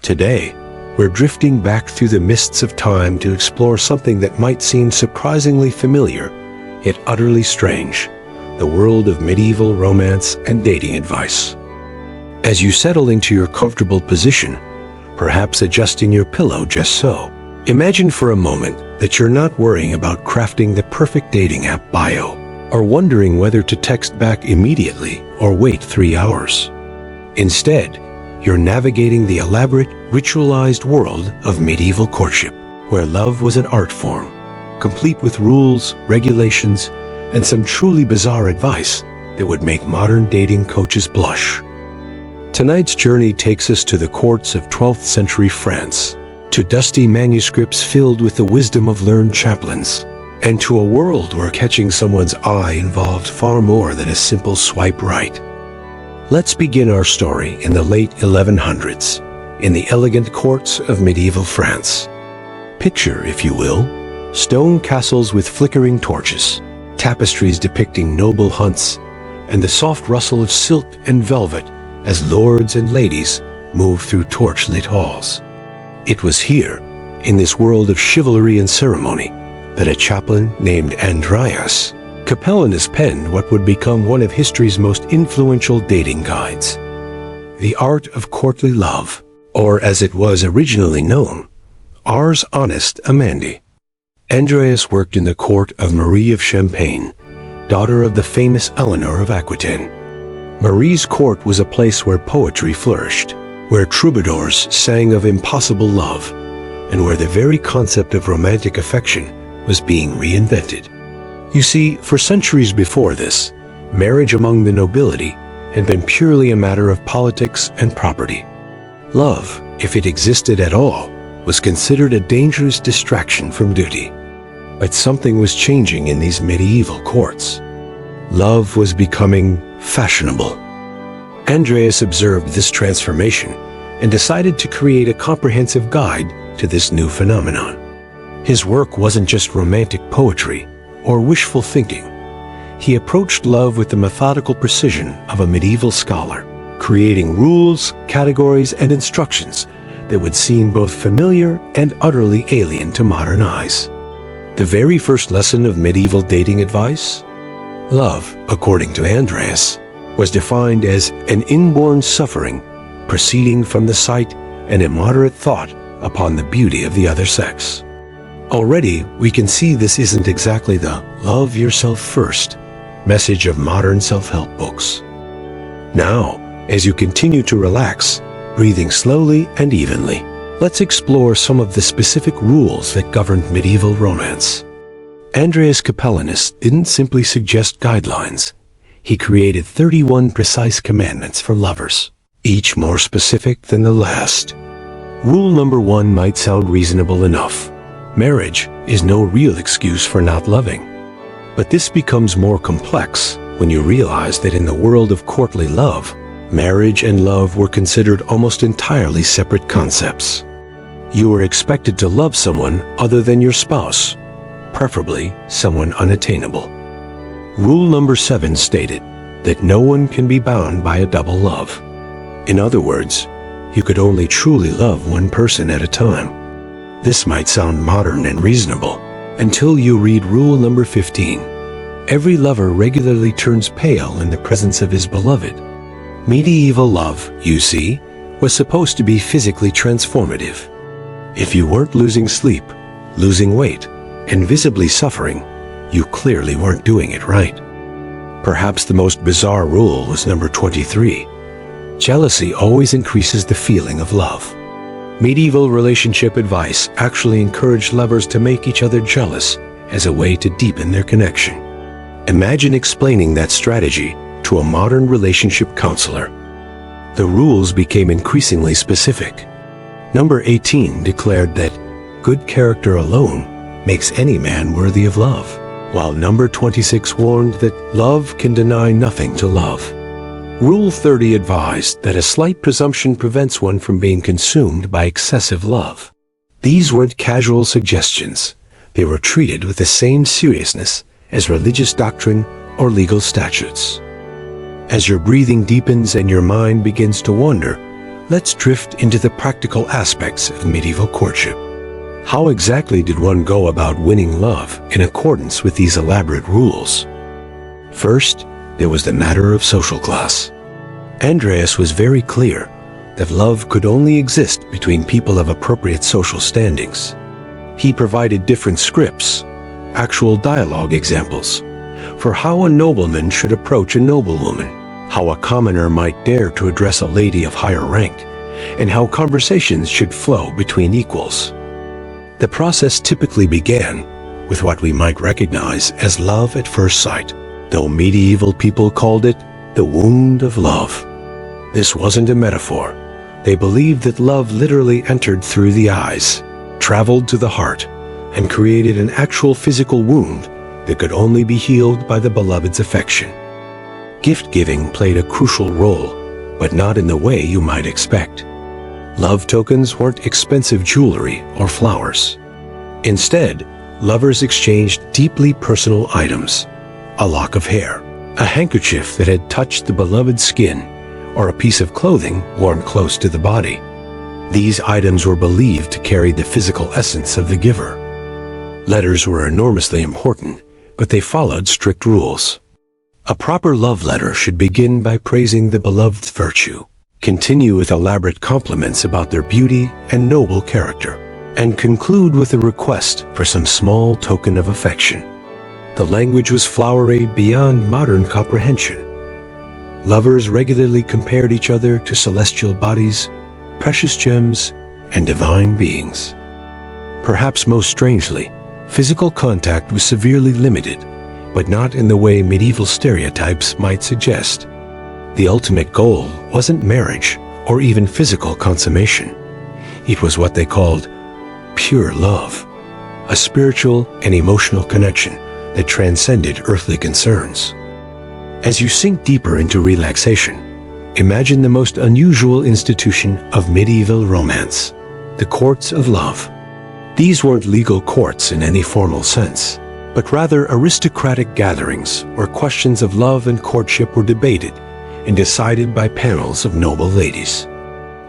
Today, we're drifting back through the mists of time to explore something that might seem surprisingly familiar, yet utterly strange: the world of medieval romance and dating advice. As you settle into your comfortable position, perhaps adjusting your pillow just so, imagine for a moment that you're not worrying about crafting the perfect dating app bio, or wondering whether to text back immediately or wait 3 hours. Instead, you're navigating the elaborate, ritualized world of medieval courtship, where love was an art form, complete with rules, regulations, and some truly bizarre advice that would make modern dating coaches blush. Tonight's journey takes us to the courts of 12th century France, to dusty manuscripts filled with the wisdom of learned chaplains, and to a world where catching someone's eye involved far more than a simple swipe right. Let's begin our story in the late 1100s, in the elegant courts of medieval France. Picture, if you will, stone castles with flickering torches, tapestries depicting noble hunts, and the soft rustle of silk and velvet as lords and ladies move through torch-lit halls. It was here, in this world of chivalry and ceremony, that a chaplain named Andreas Capellanus penned what would become one of history's most influential dating guides: The Art of Courtly Love, or as it was originally known, Ars Honest Amandi. Andreas worked in the court of Marie of Champagne, daughter of the famous Eleanor of Aquitaine. Marie's court was a place where poetry flourished, where troubadours sang of impossible love, and where the very concept of romantic affection was being reinvented. You see, for centuries before this, marriage among the nobility had been purely a matter of politics and property. Love, if it existed at all, was considered a dangerous distraction from duty. But something was changing in these medieval courts. Love was becoming fashionable. Andreas observed this transformation and decided to create a comprehensive guide to this new phenomenon. His work wasn't just romantic poetry or wishful thinking. He approached love with the methodical precision of a medieval scholar, creating rules, categories, and instructions that would seem both familiar and utterly alien to modern eyes. The very first lesson of medieval dating advice? Love, according to Andreas, was defined as an inborn suffering proceeding from the sight and immoderate thought upon the beauty of the other sex. Already, we can see this isn't exactly the "love yourself first" message of modern self-help books. Now, as you continue to relax, breathing slowly and evenly, let's explore some of the specific rules that governed medieval romance. Andreas Capellanus didn't simply suggest guidelines. He created 31 precise commandments for lovers, each more specific than the last. Rule number 1 might sound reasonable enough. Marriage is no real excuse for not loving. But this becomes more complex when you realize that in the world of courtly love, marriage and love were considered almost entirely separate concepts. You were expected to love someone other than your spouse, preferably someone unattainable. Rule number 7 stated that no one can be bound by a double love. In other words, you could only truly love one person at a time. This might sound modern and reasonable until you read rule number 15. Every lover regularly turns pale in the presence of his beloved. Medieval love, you see, was supposed to be physically transformative. If you weren't losing sleep, losing weight, and visibly suffering, you clearly weren't doing it right. Perhaps the most bizarre rule was number 23. Jealousy always increases the feeling of love. Medieval relationship advice actually encouraged lovers to make each other jealous as a way to deepen their connection. Imagine explaining that strategy to a modern relationship counselor. The rules became increasingly specific. Number 18 declared that good character alone makes any man worthy of love, while number 26 warned that love can deny nothing to love. Rule 30 advised that a slight presumption prevents one from being consumed by excessive love. These weren't casual suggestions. They were treated with the same seriousness as religious doctrine or legal statutes. As your breathing deepens and your mind begins to wander, let's drift into the practical aspects of medieval courtship. How exactly did one go about winning love in accordance with these elaborate rules? First, there was the matter of social class. Andreas was very clear that love could only exist between people of appropriate social standings. He provided different scripts, actual dialogue examples, for how a nobleman should approach a noblewoman, how a commoner might dare to address a lady of higher rank, and how conversations should flow between equals. The process typically began with what we might recognize as love at first sight, though medieval people called it the wound of love. This wasn't a metaphor. They believed that love literally entered through the eyes, traveled to the heart, and created an actual physical wound that could only be healed by the beloved's affection. Gift-giving played a crucial role, but not in the way you might expect. Love tokens weren't expensive jewelry or flowers. Instead, lovers exchanged deeply personal items: a lock of hair, a handkerchief that had touched the beloved's skin, or a piece of clothing worn close to the body. These items were believed to carry the physical essence of the giver. Letters were enormously important, but they followed strict rules. A proper love letter should begin by praising the beloved's virtue, continue with elaborate compliments about their beauty and noble character, and conclude with a request for some small token of affection. The language was flowery beyond modern comprehension. Lovers regularly compared each other to celestial bodies, precious gems, and divine beings. Perhaps most strangely, physical contact was severely limited, but not in the way medieval stereotypes might suggest. The ultimate goal wasn't marriage or even physical consummation. It was what they called pure love, a spiritual and emotional connection that transcended earthly concerns. As you sink deeper into relaxation, imagine the most unusual institution of medieval romance, the courts of love. These weren't legal courts in any formal sense, but rather aristocratic gatherings where questions of love and courtship were debated and decided by panels of noble ladies.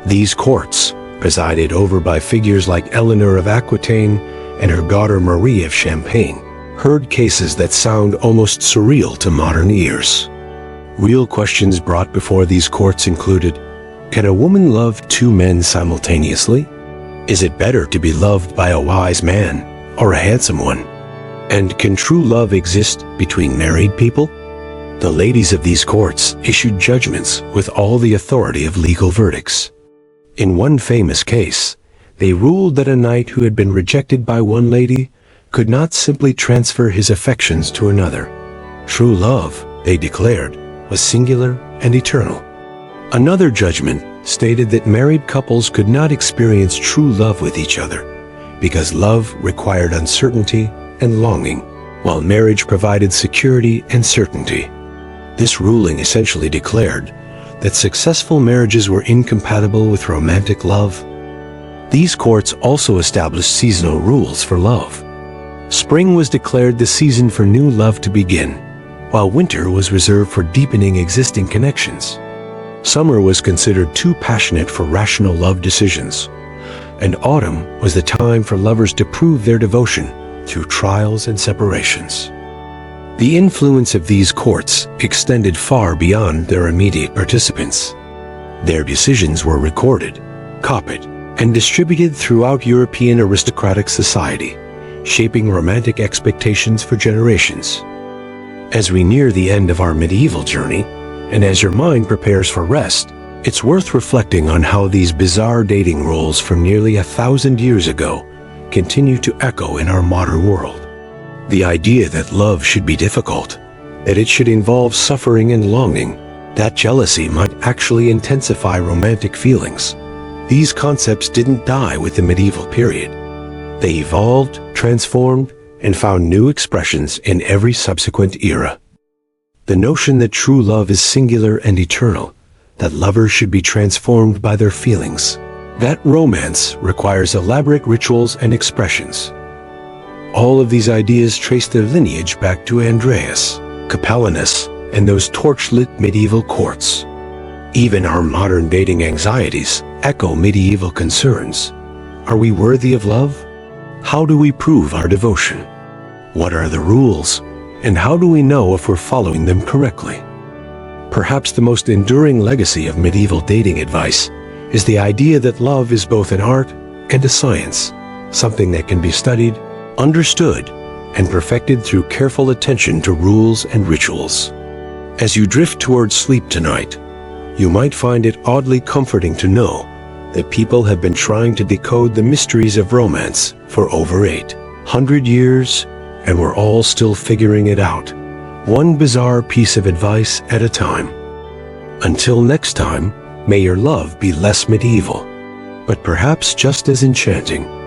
These courts, presided over by figures like Eleanor of Aquitaine and her daughter Marie of Champagne, heard cases that sound almost surreal to modern ears. Real questions brought before these courts included: can a woman love two men simultaneously? Is it better to be loved by a wise man or a handsome one? And can true love exist between married people? The ladies of these courts issued judgments with all the authority of legal verdicts. In one famous case, they ruled that a knight who had been rejected by one lady could not simply transfer his affections to another. True love, they declared, was singular and eternal. Another judgment stated that married couples could not experience true love with each other because love required uncertainty and longing, while marriage provided security and certainty. This ruling essentially declared that successful marriages were incompatible with romantic love. These courts also established seasonal rules for love. Spring was declared the season for new love to begin, while winter was reserved for deepening existing connections. Summer was considered too passionate for rational love decisions, and autumn was the time for lovers to prove their devotion through trials and separations. The influence of these courts extended far beyond their immediate participants. Their decisions were recorded, copied, and distributed throughout European aristocratic society, shaping romantic expectations for generations. As we near the end of our medieval journey, and as your mind prepares for rest, it's worth reflecting on how these bizarre dating rules from nearly 1,000 years ago continue to echo in our modern world. The idea that love should be difficult, that it should involve suffering and longing, that jealousy might actually intensify romantic feelings. These concepts didn't die with the medieval period. They evolved, transformed, and found new expressions in every subsequent era. The notion that true love is singular and eternal, that lovers should be transformed by their feelings, that romance requires elaborate rituals and expressions. All of these ideas trace their lineage back to Andreas Capellanus and those torch-lit medieval courts. Even our modern dating anxieties echo medieval concerns. Are we worthy of love? How do we prove our devotion? What are the rules? And how do we know if we're following them correctly? Perhaps the most enduring legacy of medieval dating advice is the idea that love is both an art and a science, something that can be studied, understood, and perfected through careful attention to rules and rituals. As you drift towards sleep tonight, you might find it oddly comforting to know that people have been trying to decode the mysteries of romance for over 800 years, and we're all still figuring it out, one bizarre piece of advice at a time. Until next time, may your love be less medieval, but perhaps just as enchanting.